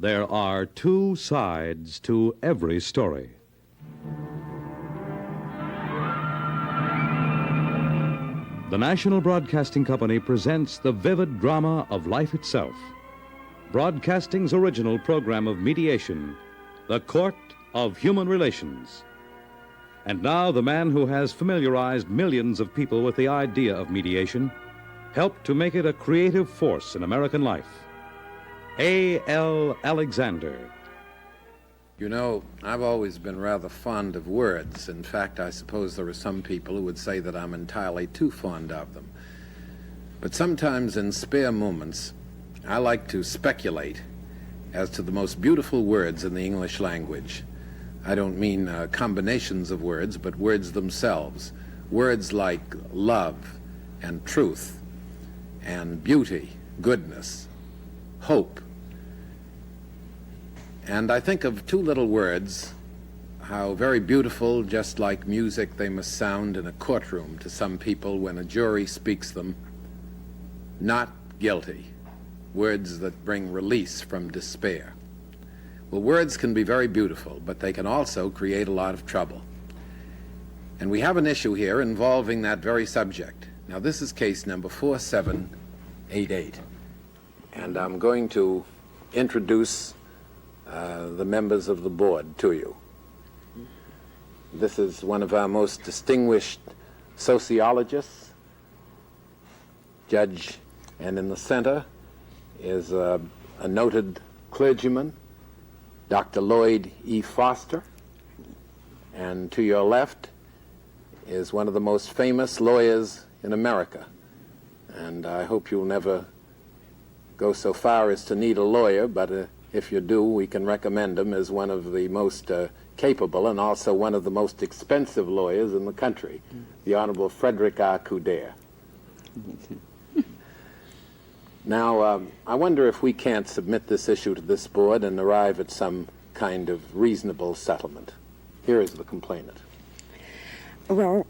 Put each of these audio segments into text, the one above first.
There are two sides to every story. The National Broadcasting Company presents the vivid drama of life itself. Broadcasting's original program of Mediation, the Court of Human Relations. And now the man who has familiarized millions of people with the idea of mediation helped to make it a creative force in American life. A.L. Alexander. You know, I've always been rather fond of words. In fact, I suppose there are some people who would say that I'm entirely too fond of them. But sometimes in spare moments, I like to speculate as to the most beautiful words in the English language. I don't mean combinations of words, but words themselves. Words like love and truth and beauty, goodness, hope. And I think of two little words, how very beautiful, just like music, they must sound in a courtroom to some people when a jury speaks them. Not guilty. Words that bring release from despair. Well, words can be very beautiful, but they can also create a lot of trouble. And we have an issue here involving that very subject. Now, this is case number 4788. And I'm going to introduce the members of the board to you. This is one of our most distinguished sociologists, judge, and in the center is a noted clergyman, Dr. Lloyd E. Foster, and to your left is one of the most famous lawyers in America, and I hope you'll never go so far as to need a lawyer, but if you do, we can recommend him as one of the most capable and also one of the most expensive lawyers in the country, the Honorable Frederick R. Coudert. Now, I wonder if we can't submit this issue to this board and arrive at some kind of reasonable settlement. Here is the complainant. Well,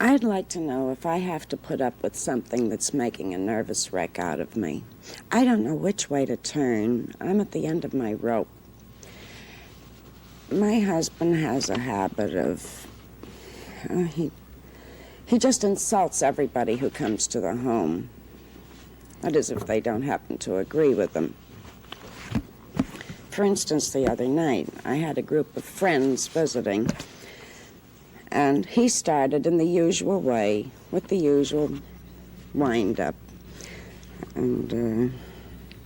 I'd like to know if I have to put up with something that's making a nervous wreck out of me. I don't know which way to turn. I'm at the end of my rope. My husband has a habit of... he just insults everybody who comes to the home. That is, if they don't happen to agree with him. For instance, the other night, I had a group of friends visiting, and he started in the usual way, with the usual wind-up. And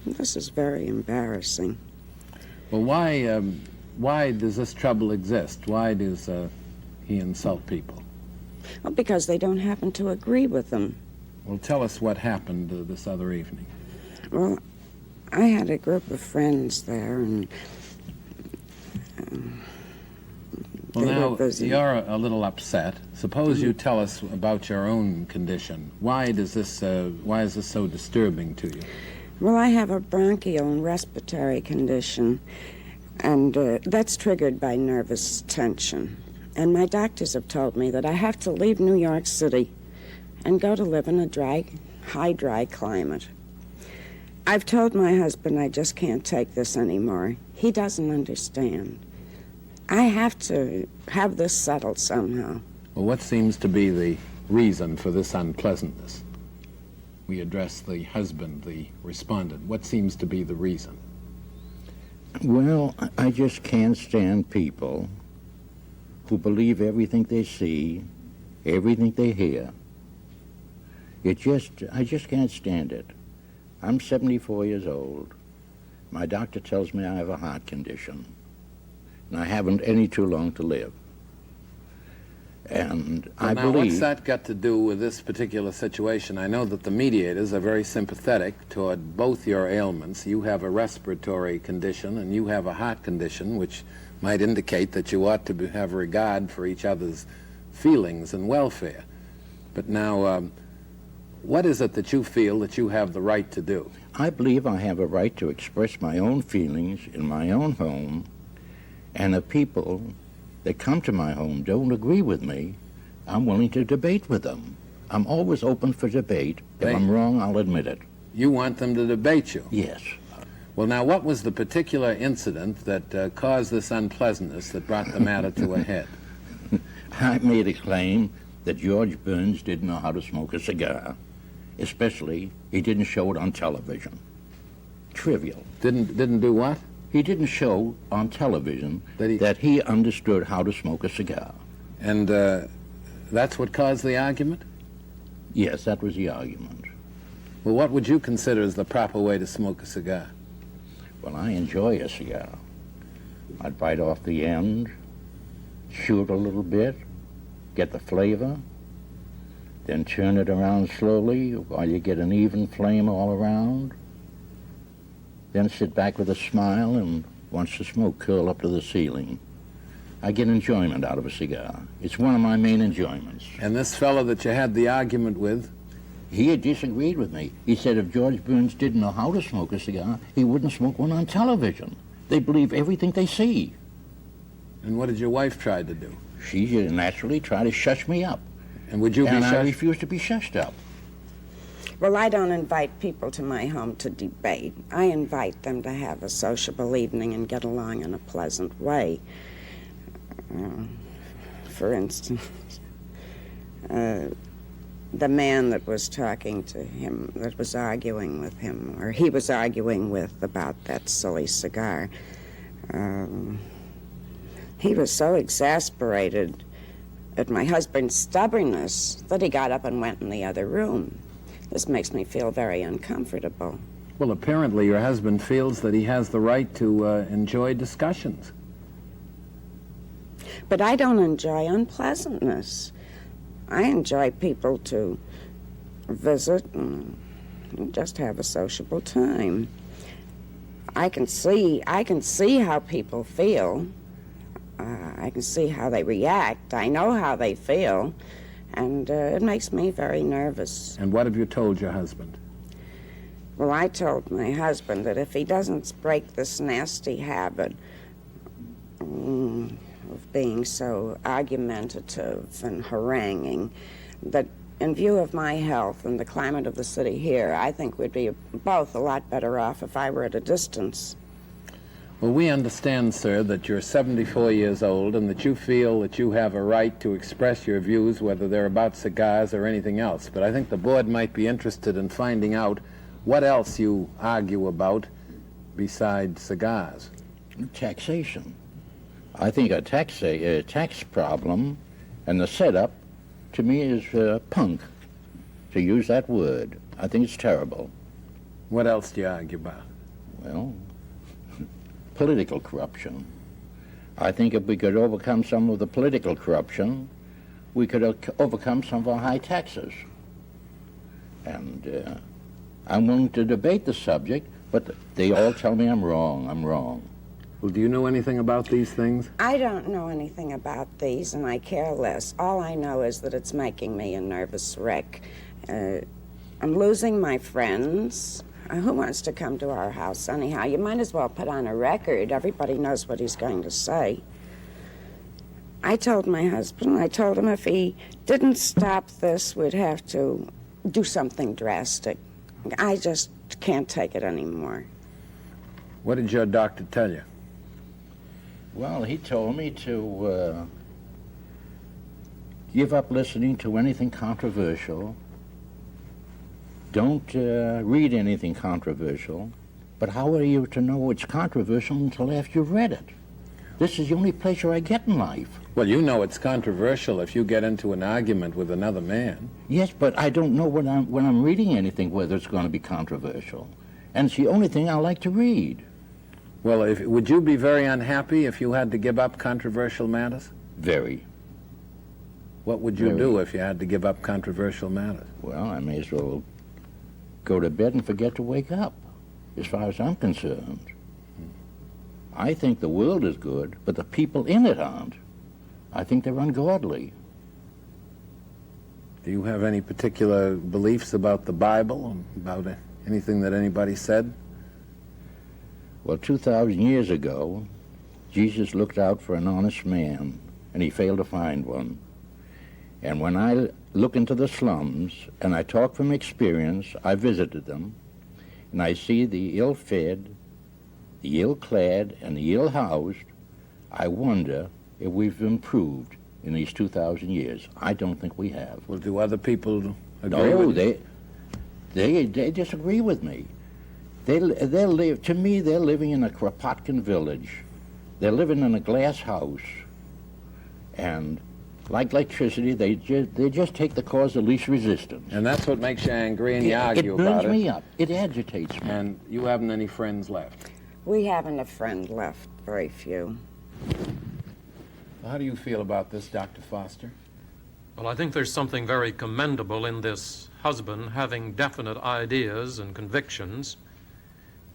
this is very embarrassing. Well, why does this trouble exist? Why does he insult people? Well, because they don't happen to agree with him. Well, tell us what happened this other evening. Well, I had a group of friends there, and well, now, you're a little upset. Suppose you tell us about your own condition. Why is this so disturbing to you? Well, I have a bronchial and respiratory condition, and that's triggered by nervous tension. And my doctors have told me that I have to leave New York City and go to live in a high, dry climate. I've told my husband I just can't take this anymore. He doesn't understand. I have to have this settled somehow. Well, what seems to be the reason for this unpleasantness? We address the husband, the respondent. What seems to be the reason? Well, I just can't stand people who believe everything they see, everything they hear. I just can't stand it. I'm 74 years old. My doctor tells me I have a heart condition, and I haven't any too long to live. And well, I now, believe... what's that got to do with this particular situation? I know that the mediators are very sympathetic toward both your ailments. You have a respiratory condition, and you have a heart condition, which might indicate that you ought to have regard for each other's feelings and welfare. But now, what is it that you feel that you have the right to do? I believe I have a right to express my own feelings in my own home, and if people that come to my home don't agree with me, I'm willing to debate with them. I'm always open for debate. If I'm wrong, I'll admit it. You want them to debate you? Yes. Well, now, what was the particular incident that caused this unpleasantness that brought the matter to a head? I made a claim that George Burns didn't know how to smoke a cigar. Especially, he didn't show it on television. Trivial. Didn't do what? He didn't show on television that he understood how to smoke a cigar. And that's what caused the argument? Yes, that was the argument. Well, what would you consider as the proper way to smoke a cigar? Well, I enjoy a cigar. I'd bite off the end, chew it a little bit, get the flavor, then turn it around slowly while you get an even flame all around. Then sit back with a smile and watch the smoke curl up to the ceiling. I get enjoyment out of a cigar. It's one of my main enjoyments. And this fellow that you had the argument with? He had disagreed with me. He said if George Burns didn't know how to smoke a cigar, he wouldn't smoke one on television. They believe everything they see. And what did your wife try to do? She naturally tried to shush me up. And would you be And shushed? I refused to be shushed up. Well, I don't invite people to my home to debate. I invite them to have a sociable evening and get along in a pleasant way. For instance, the man that was talking to him, that was arguing with him, or he was arguing with about that silly cigar, he was so exasperated at my husband's stubbornness that he got up and went in the other room. This makes me feel very uncomfortable. Well, apparently your husband feels that he has the right to enjoy discussions. But I don't enjoy unpleasantness. I enjoy people to visit and just have a sociable time. I can see how people feel. I can see how they react. I know how they feel, and it makes me very nervous. And what have you told your husband? Well, I told my husband that if he doesn't break this nasty habit of being so argumentative and haranguing, that in view of my health and the climate of the city here, I think we'd be both a lot better off if I were at a distance. Well, we understand, sir, that you're 74 years old and that you feel that you have a right to express your views, whether they're about cigars or anything else. But I think the board might be interested in finding out what else you argue about besides cigars. Taxation. I think a tax problem and the setup, to me, is punk, to use that word. I think it's terrible. What else do you argue about? Well, political corruption. I think if we could overcome some of the political corruption, we could overcome some of our high taxes. And I'm willing to debate the subject, but they all tell me I'm wrong. Well, do you know anything about these things? I don't know anything about these, and I care less. All I know is that it's making me a nervous wreck. I'm losing my friends. Who wants to come to our house anyhow? You might as well put on a record. Everybody knows what he's going to say. I told my husband, I told him if he didn't stop this, we'd have to do something drastic. I just can't take it anymore. What did your doctor tell you? Well, he told me to give up listening to anything controversial. Don't read anything controversial. But how are you to know it's controversial until after you've read it? This is the only pleasure I get in life. Well, you know it's controversial if you get into an argument with another man. Yes, but I don't know when I'm reading anything whether it's going to be controversial. And it's the only thing I like to read. Well, would you be very unhappy if you had to give up controversial matters? Very. What would you do if you had to give up controversial matters? Well, I may as well go to bed and forget to wake up, as far as I'm concerned. I think the world is good, but the people in it aren't. I think they're ungodly. Do you have any particular beliefs about the Bible, about anything that anybody said? Well, 2,000 years ago, Jesus looked out for an honest man, and he failed to find one. And when I look into the slums, and I talk from experience, I visited them, and I see the ill-fed, the ill-clad and the ill-housed, I wonder if we've improved in these 2,000 years. I don't think we have. Well, do other people agree No, with you? they disagree with me. To me, they're living in a Kropotkin village. They're living in a glass house, and like electricity, they just take the cause of least resistance. And that's what makes you angry, and you argue It burns about it. me up. It agitates me. And you haven't any friends left. We haven't a friend left, very few. How do you feel about this, Dr. Foster? Well, I think there's something very commendable in this husband having definite ideas and convictions,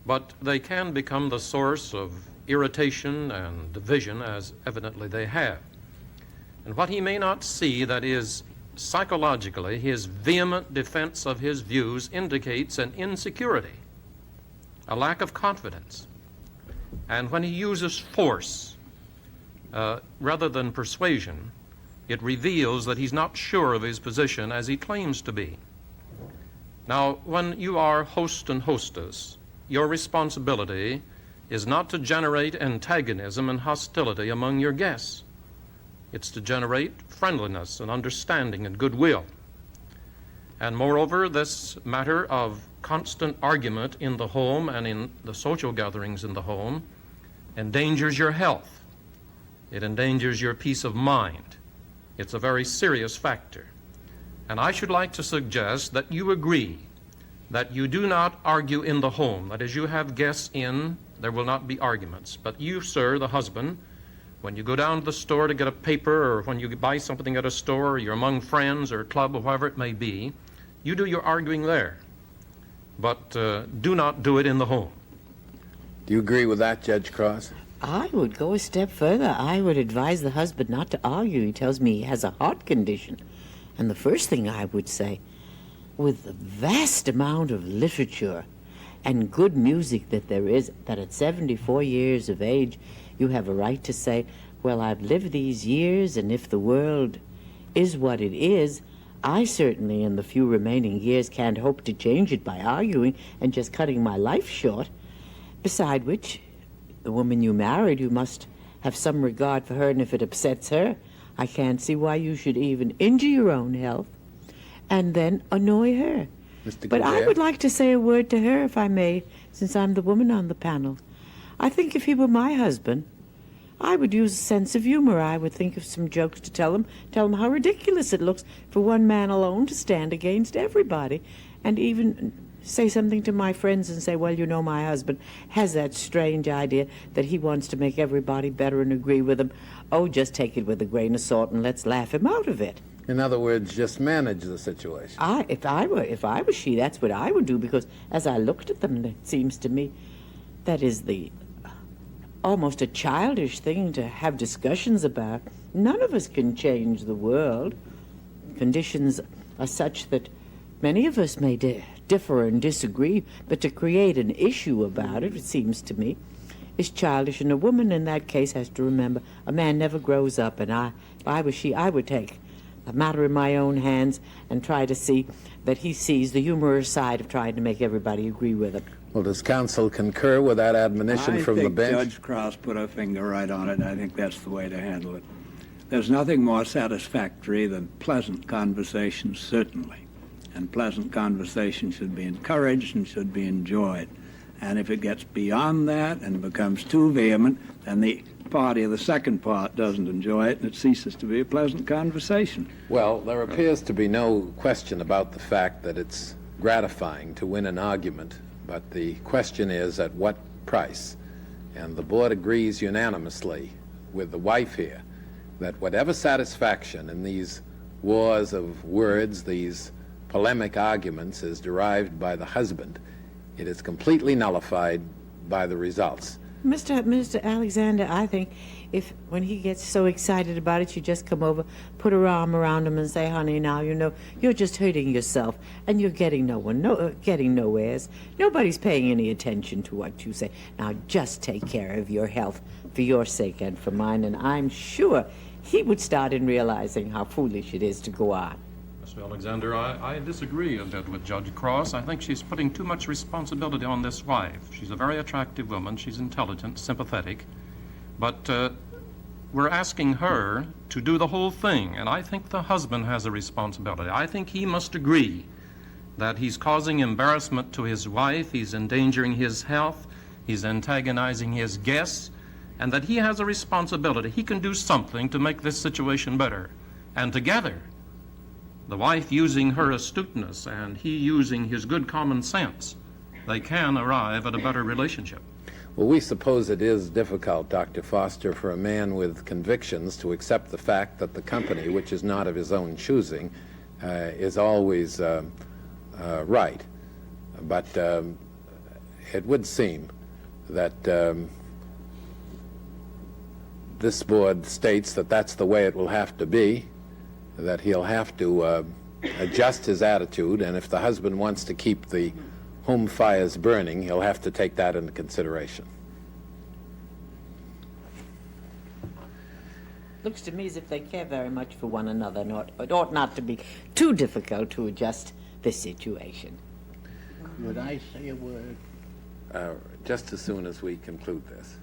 but they can become the source of irritation and division, as evidently they have. And what he may not see, that is, psychologically, his vehement defense of his views indicates an insecurity, a lack of confidence. And when he uses force rather than persuasion, it reveals that he's not sure of his position as he claims to be. Now, when you are host and hostess, your responsibility is not to generate antagonism and hostility among your guests. It's to generate friendliness and understanding and goodwill. And moreover, this matter of constant argument in the home and in the social gatherings in the home endangers your health. It endangers your peace of mind. It's a very serious factor. And I should like to suggest that you agree that you do not argue in the home. That is, you have guests in, there will not be arguments. But you, sir, the husband, when you go down to the store to get a paper, or when you buy something at a store, or you're among friends or club or whatever it may be, you do your arguing there. But do not do it in the home. Do you agree with that, Judge Cross? I would go a step further. I would advise the husband not to argue. He tells me he has a heart condition. And the first thing I would say, with the vast amount of literature and good music that there is, that at 74 years of age, you have a right to say, well, I've lived these years, and if the world is what it is, I certainly, in the few remaining years, can't hope to change it by arguing and just cutting my life short. Beside which, the woman you married, you must have some regard for her, and if it upsets her, I can't see why you should even injure your own health and then annoy her. But I would like to say a word to her, if I may, since I'm the woman on the panel. I think if he were my husband, I would use a sense of humor. I would think of some jokes to tell him how ridiculous it looks for one man alone to stand against everybody, and even say something to my friends and say, well, you know, my husband has that strange idea that he wants to make everybody better and agree with him. Oh, just take it with a grain of salt and let's laugh him out of it. In other words, just manage the situation. If I were she, that's what I would do, because as I looked at them, it seems to me that is the almost a childish thing to have discussions about. None of us can change the world. Conditions are such that many of us may differ and disagree, but to create an issue about it, it seems to me, is childish. And a woman in that case has to remember a man never grows up, and if I were she, I would take the matter in my own hands and try to see that he sees the humorous side of trying to make everybody agree with him. Well, does counsel concur with that admonition from the bench? I think Judge Cross put her finger right on it. I think that's the way to handle it. There's nothing more satisfactory than pleasant conversation, certainly. And pleasant conversation should be encouraged and should be enjoyed. And if it gets beyond that and becomes too vehement, then the second part doesn't enjoy it, and it ceases to be a pleasant conversation. Well, there appears to be no question about the fact that it's gratifying to win an argument, but the question is at what price? And the board agrees unanimously with the wife here that whatever satisfaction in these wars of words, these polemic arguments, is derived by the husband, it is completely nullified by the results. Mr. Alexander, I think when he gets so excited about it, you just come over, put her arm around him and say, honey, now, you know, you're just hurting yourself and you're getting getting nowheres. Nobody's paying any attention to what you say. Now, just take care of your health for your sake and for mine, and I'm sure he would start in realizing how foolish it is to go on. Mr. Alexander, I disagree a bit with Judge Cross. I think she's putting too much responsibility on this wife. She's a very attractive woman. She's intelligent, sympathetic. But we're asking her to do the whole thing, and I think the husband has a responsibility. I think he must agree that he's causing embarrassment to his wife, he's endangering his health, he's antagonizing his guests, and that he has a responsibility. He can do something to make this situation better. And together, the wife using her astuteness and he using his good common sense, they can arrive at a better relationship. Well, we suppose it is difficult, Dr. Foster, for a man with convictions to accept the fact that the company, which is not of his own choosing, is always right. But it would seem that this board states that that's the way it will have to be, that he'll have to adjust his attitude, and if the husband wants to keep the home fires burning, he'll have to take that into consideration. Looks to me as if they care very much for one another, and it ought not to be too difficult to adjust this situation. Would I say a word? Just as soon as we conclude this.